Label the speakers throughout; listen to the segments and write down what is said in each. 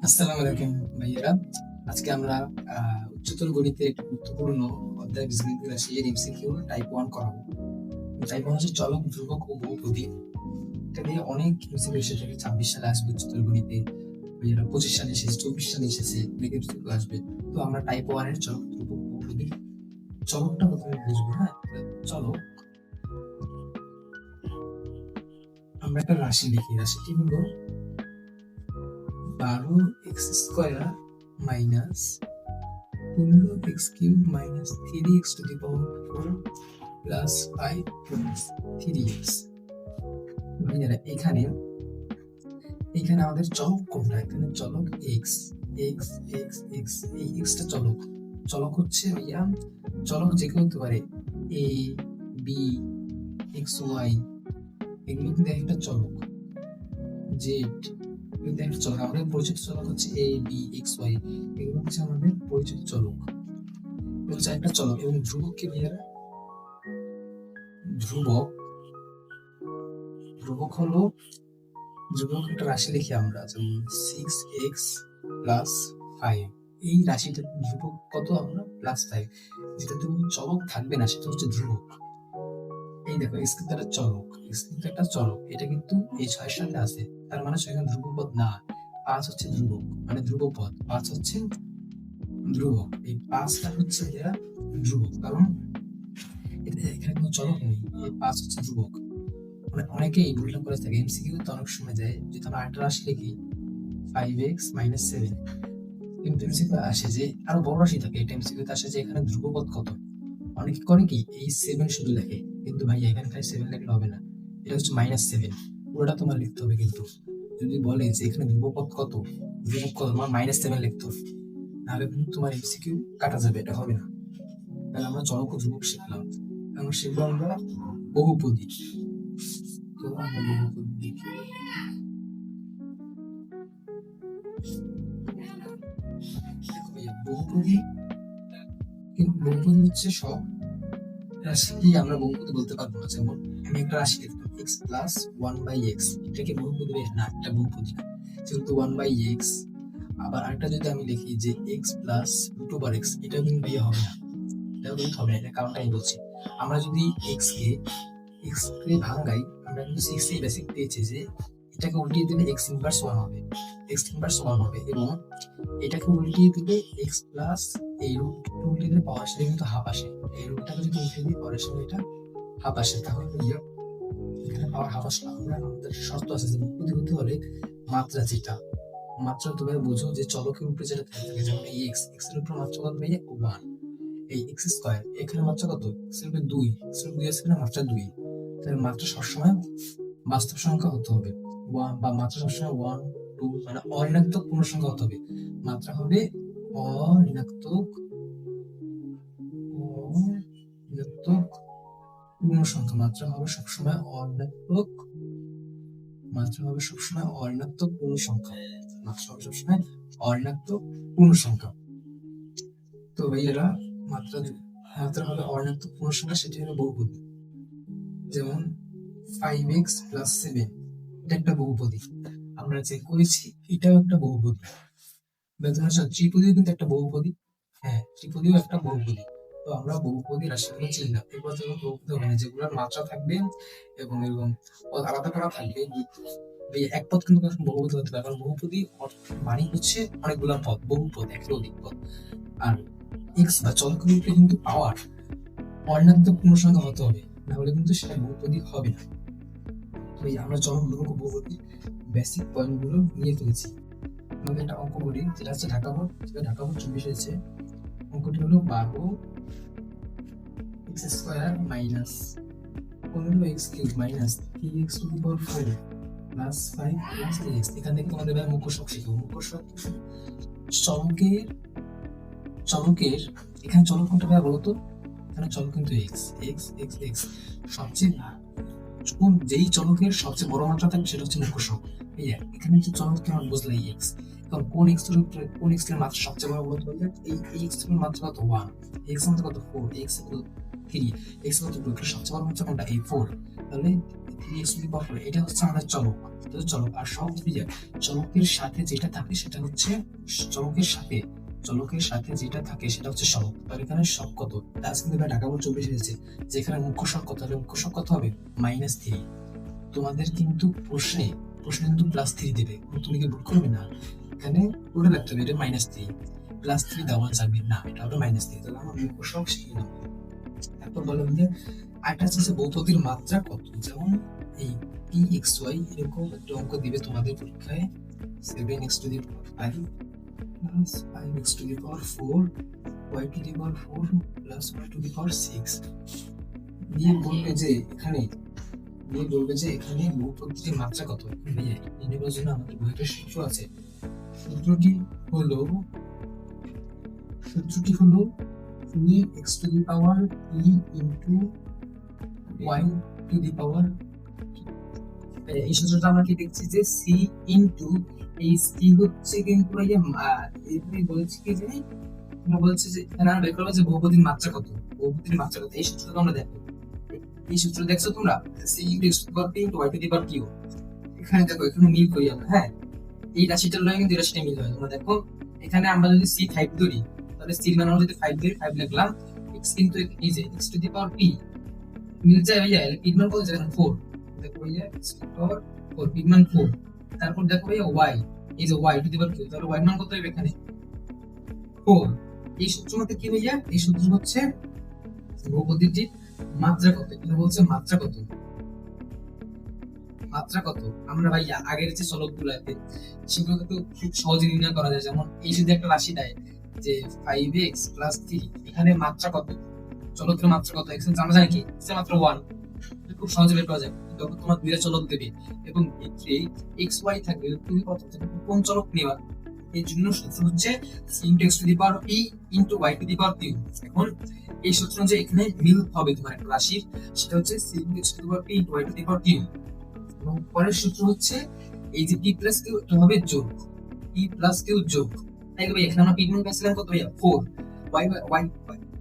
Speaker 1: আসসালামু আলাইকুম ভাইয়েরা। আজকে আমরা উচ্চতর গণিতে একটি গুরুত্বপূর্ণ অধ্যায় বীজগণিত রাশি এর এমসিকিউ টাইপ 1 করাবো। টাইপ 1 হচ্ছে চলক, ধ্রুবক ও বহুপদী। এটা দিয়ে অনেক এমসিকিউ এসে থাকে। 26 সালে আসবে উচ্চতর গণিতে, ভাইয়েরা 25 সালে এসেছে, 24 সালে এসেছে, অনেক এমসিকিউ আসবে। তো আমরা টাইপ 1 এর চলক, ধ্রুবক, বহুপদী চলকটা প্রথমে বুঝবো। হ্যাঁ, চলক আমরা একটা রাশি লিখি। রাশিটি হলো 12x² minus 15x³ minus 3x⁴ plus 5 plus 3x। এখানে আমাদের চলক কোনটা? এখানে চলক x x x x, এই xটা চলক। চলক হচ্ছে ভাইয়া, চলক যে কেউ হতে পারে, a b x y, এগুলো কিন্তু একটা চলক। z কিন্তু একটা চলক। আমাদের পরিচিত চলক হচ্ছে a b x y, এগুলো হচ্ছে আমাদের পরিচিত চলক। হচ্ছে একটা চলক। এবং ধ্রুবক কি ভাইয়া? ধ্রুবক হলো, ধ্রুবক একটা রাশি লিখি আমরা, যেমন 6x প্লাস 5। এই রাশিটা ধ্রুবক কত? আমরা +5। যেটা তো চলক থাকবে না সেটা হচ্ছে ধ্রুবক। এই দেখো, x কিন্তু একটা চলক, x কিন্তু একটা চলক। এটা কিন্তু এই 6 এর সাথে আছে, তার মানে সেখানে ধ্রুবক পদ না। 5 হচ্ছে ধ্রুবক, মানে ধ্রুবক পদ। 5 হচ্ছে ধ্রুবক। এই 5টা হচ্ছে এরা ধ্রুবক, কারণ এখানে কোনো চলক নেই। এই 5 হচ্ছে ধ্রুবক। মানে অনেকেই ভুলটা করে থাকে, এমসিকিউ তো অনেক সময় যায় যে আমরা আরেকটা রাশি লিখি 5x - 7, কিন্তু এমসিকিউ আসে যে আরো বড় রাশি থাকে। এটা এমসিকিউতে আসে যে এখানে ধ্রুবপদ কত। অনেকে করে কি এই 7 শুধু লেখে, কিন্তু ভাই এখানে খালি 7 লিখলে হবে না। এটা হচ্ছে -7, পুরোটা তোমার লিখতে হবে। কিন্তু যদি বলে যে এখানে ধ্রুবপদ কত, ধ্রুবক কত, তোমার -7 লিখতে হবে, নাহলে কিন্তু তোমার এমসিকিউ কাটা যাবে, এটা হবে না। তাহলে আমরা চলক ও ধ্রুবক শিখলাম। আমরা শিখবো আমরা বহুপদী। তো আমরা বহুপদী বহুপদী বহুপদী হচ্ছে সব রাশিকে আমরা বহুপদী বলতে পারবো না। যেমন আমি একটা রাশি লিখলাম x প্লাস 1/x, এটাকে বহুপদী না, একটা বহুপদী না, যেহেতু 1/x। আবার আরেকটা যদি আমি লিখি যে x প্লাস √x, এটাও কিন্তু হবে না, এটাও কিন্তু হবে না। এটা কারণটা আমি বলছি। আমরা যদি x কে ভাঙাই, আমরা কিন্তু 6 এই বেসিক পেয়েছি যে এটাকে উল্টিয়ে দিলে x ইনভার্স 1 হবে, x ইনভার্স 1 হবে। এবং এটাকে উল্টিয়ে দিলে x প্লাস এই রুট উল্টিয়ে দিলে পাওয়ার সাথে কিন্তু হাফ আসে। এই রুটটাকে যদি উল্টিয়ে দিই পাওয়ার সাথে এটা হাফ আসে, তাহলে এখানে পাওয়ার হাফ আসলে আমাদের শর্ত আছে যে বহুপদী হতে হলে মাত্রা যেটা মাত্রা তুমি বুঝো যে চলকের উপরে যেটা থাকে, যেমন এই x এর উপর মাত্রা কত ভাই? 1। এই x², এখানে মাত্রা কত? x এর উপরে 2, x এর উপরে 2 আছে না, মাত্রা 2। তাহলে মাত্রা সবসময় বাস্তব সংখ্যা হতে হবে, বা মাত্রা সবসময় 1 2, মানে অঋণাত্মক পূর্ণ সংখ্যা হতে হবে। মাত্রা হবে অঋণাত্মক পূর্ণ সংখ্যা। মাত্রা হবে সবসময় অঋণাত্মক, মাত্রা হবে সবসময় অঋণাত্মক পূর্ণ সংখ্যা। মাত্রা হবে সবসময় অঋণাত্মক পূর্ণ সংখ্যা। তো ভাইয়েরা, মাত্রা হবে অঋণাত্মক পূর্ণ সংখ্যা, সেটি হলো বহুপদী। যেমন 5x + 7, এটা একটা বহুপদী। আমরা যে করেছি এটাও একটা বহুপদী। ত্রিপদীও কিন্তু একটা বহুপদী। হ্যাঁ, ত্রিপদীও একটা বহুপদী। তো আমরা বহুপদী রাশিগুলো চিনলাম। এরপর যেগুলো বহুপদী হবে না, যেগুলোর মাত্রা থাকবে এবং এরকম পদ আলাদা করা থাকবে, এক পদ কিন্তু বহুপদী হতে পারে। কারণ বহুপদী মানে হচ্ছে অনেকগুলো পদ, বহুপদ, একের অধিক পদ। আর এক্স বা চলকের উপরে কিন্তু পাওয়ার অঋণাত্মক পূর্ণ সংখ্যা হতে হবে, না হলে কিন্তু সেটা বহুপদী হবে না। তো আমরা চলক, ধ্রুবক ও বহুপদী বেসিক পয়েন্টগুলো নিয়ে ফেলেছি। আমাদের একটা অঙ্ক করি, যেটা হচ্ছে ঢাকা বোর্ড 24 এসেছে। অঙ্কটি হলো 12x² minus 15x³ minus 3x⁴ plus 5 plus 3x। এখান থেকে তোমাদের মুখ্য শক শিখবো। মুখ্য শক চলকের এখানে চলক কোনটা বলতো? এখানে চলক কিন্তু x x x x। সবচেয়ে যেই চলকের সবচেয়ে বড় মাত্রা থাকবে সেটা হচ্ছে মুখ্য শক। এখানে যে চলককে আমরা বুঝলাই x, কারণ কোন x এর মাত্রা সবচেয়ে বড় বলতে পারলে এই x এর মাত্রা কত? 1, x এর মাত্রা কত? 4, x কত? 3, x কত 2, সবচেয়ে বড় মাত্রা কোনটা? এই 4। তাহলে 3x টু দি পাওয়ার 4 এটা হচ্ছে আমাদের চলক, এটা হচ্ছে চলক। আর সহগ যদি যায় চলকের সাথে যেটা থাকে সেটা হচ্ছে চলকের সাথে যেটা থাকে সেটা হচ্ছে সহগ। তাহলে এখানে সহগ কত, এটা আজকে কিন্তু ঢাকা বোর্ড 24 এসেছে, যেখানে মুখ্য সহগ কত হবে, মুখ্য সহগ কত হবে -3। তোমাদের কিন্তু প্রশ্নে কিন্তু +3 দেবে, তুমি কি ভুল করবে না, এখানে উল্টো রাখতে হবে, এটা -3 +3 দেওয়া যাবে না, এটা হবে -3। তাহলে আমার মুখ্য সহগ শিখে নাও। তারপর বললাম যে আরেকটা হচ্ছে বহুপদীর মাত্রা কত, যেমন এই pxy এরকম একটা অঙ্ক দিবে তোমাদের পরীক্ষায় 7x to the power 5 plus 5x to the power 4 y to the power 4 plus y to the power 6 দিয়ে বলবে যে এখানে বহুপদীর মাত্রা কত। নির্ণয়ের জন্য আমাদের বইতে সূত্র আছে, সূত্রটি হলো 3x to the power e into y to the power। এই সূত্রটা আমরা কি দেখছি যে c into এই c হচ্ছে কিন্তু এই বলছি কি যে আমরা বলছি যে এখানে আমরা বের করব যে বহুপদীর মাত্রা কত, এই সূত্রটা আমরা দেখো, এই সূত্র দেখছো তোমরা c into x to the power p into y to the power q। এখানে দেখো, এখানে মিল করি আমরা, হ্যাঁ এই রাশিটার লয় কিন্তু এই রাশিটা মিল হয়। তোমরা দেখো এখানে আমরা যদি c 5 ধরি তাহলে c এর মান আমরা যদি 5 ধরি 5 লিখলাম, x কিন্তু এই যে x to the power p মিল যায় ভাইয়া, p এর মান কত যায় 4, দেখো ভাইয়া x to the power 4 p এর মান 4। তারপর দেখো ভাইয়া y, এই যে y to the power q, তাহলে y এর মান কত হবে এখানে 4। এই সূত্র মতে কি ভাইয়া, এই সূত্র হচ্ছে বহুপদীটির মাত্রা কত, এটা বলছে মাত্রা কত। আমরা ভাইয়া আগের যে চলকগুলো আছে সেগুলো তো খুব সহজে নির্ণয় করা যায়। যেমন এই যদি একটা রাশি দেয় যে 5x + 3, এখানে মাত্রা কত, চলকের মাত্রা কত, x আমরা জানি কি মাত্র 1, খুব সহজে বের করা যায়। যখন তোমার দুইটা চলক দেবে এবং x y থাকবে, তুমি কত কোন চলক নেবা, এই জন্য সূত্র হচ্ছে c * x to the power p into y to the power q। এখন এই সূত্র যে এখানে মিল হবে তোমার একটা রাশির, সেটা হচ্ছে c * x to the power p into y to the power q। এবং পরের সূত্র হচ্ছে এই যে p + q এটা হবে যোগ, p + q যোগ। তাই ভাই এখানে আমরা p মান পেয়েছিলাম কত ভাইয়া 4, y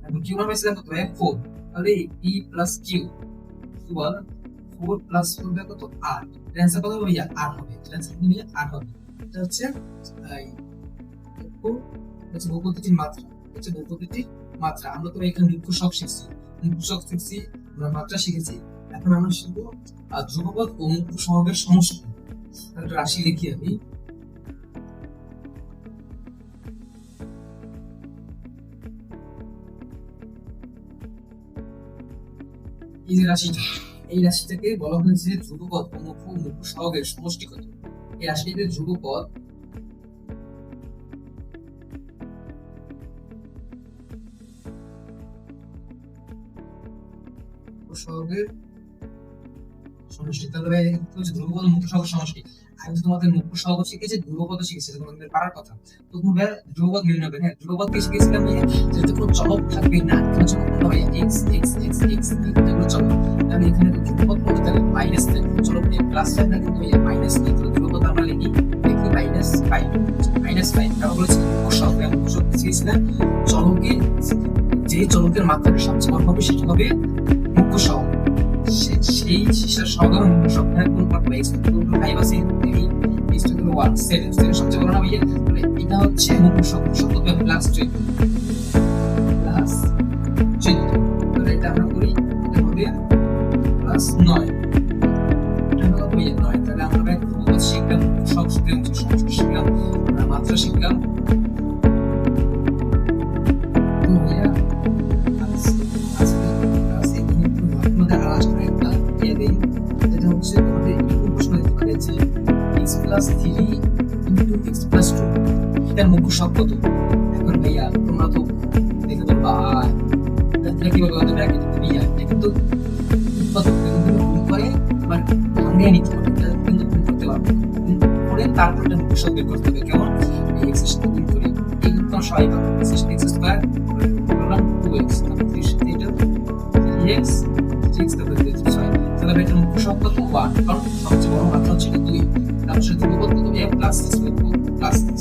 Speaker 1: এবং q মান পেয়েছিলাম কত ভাইয়া 4। তাহলে p + q ইকুয়াল 4 + 4 কত 8, এর आंसर কত হবে ভাইয়া 8 হবে, এর आंसर কি ভাইয়া 8 হবে। এটা হচ্ছে বহুপদীটির মাত্রা। আমরা তো এখানে মুখ্য সহগ শিখছি, আমরা মাত্রা শিখেছি। এখন আমরা শিখবো ধ্রুবপদ ও মুখ্য সহগের সমষ্টি। একটা রাশি লিখি আমি, এই যে রাশিটা, এই রাশিটাকে বলা হয়েছে ধ্রুবপদ ও মুখ্য সহগের সমষ্টি কত। এই রাশিটিতে ধ্রুবপদ সহগের সমষ্টি, তাহলে ধ্রুবপদ ও মুখ্য সহগের সমষ্টি। আমি তোমাদের মুখ্য সহগ শিখেছি, ধ্রুবপদ শিখেছি, তোমাদের পারার কথা। তো তোমরা ধ্রুবপদ নির্ণয় করবে, হ্যাঁ ধ্রুবপদ কি শিখেছিলাম যেহেতু কোনো চলক থাকবে না, এখানে চলক কোনটা ভাইয়া x এগুলো চলক। তাহলে এখানে তো ধ্রুবপদ কোনটা তাহলে মাইনাস থাকে, চলক নিয়ে প্লাস সাইন না কিন্তু ভাইয়া মাইনাস নেই, তো ধ্রুবপদ আমরা লিখি -5। তারপর বলেছি মুখ্য সহগ, মুখ্য সহগ শিখেছিলাম চলকের যে চলকের মাত্রাটা সবচেয়ে বড় হবে সেটা হবে মুখ্য সহগ, সেই সহগ হবে মুখ্য সহগ। হ্যাঁ কোন পার্ট x = 5 আছে, x = 1 7 সবচেয়ে বড় না ভাইয়া, তাহলে এটা হচ্ছে মুখ্য সহগ, সহগ হবে +14। তাহলে এটা আমরা করি, এটা হবে +9, এটা হলো ভাইয়া 9। তাহলে আমরা ভাই ধ্রুবপদ শিখলাম, মুখ্য সহগ শিখলাম, সমষ্টি শিখলাম, মাত্রা শিখলাম। তো ভাইয়া যেটা হচ্ছে তোমাদের এরকম প্রশ্ন দিতে পারে যে x + 3 * x + 2 এটার মুখ্য সহগ কত। এখন ভাইয়া তোমরা তো দেখে বলবা এটা কিভাবে কত ব্র্যাকেট দিবি, এটা কিন্তু উৎপাদক কিন্তু গুণ করে তোমার ভাঙিয়ে নিতে হবে, এটা কিন্তু গুণ করতে পারবে, করে তারপর এটা মুখ্য সহগ বের করতে হবে। কেমন এই x এর সাথে গুণ করি, এই গুণটা সবাই পাবে, x এর সাথে x স্কয়ার বললাম 2x, তারপর 3 সাথে এটা 3x 6 তারপর 6। তাহলে এটা মুখ্য সহগ কত 1, কারণ সবচেয়ে বড় মাত্রা হচ্ছে 2, তারপর সাথে ধ্রুবপদ কত +6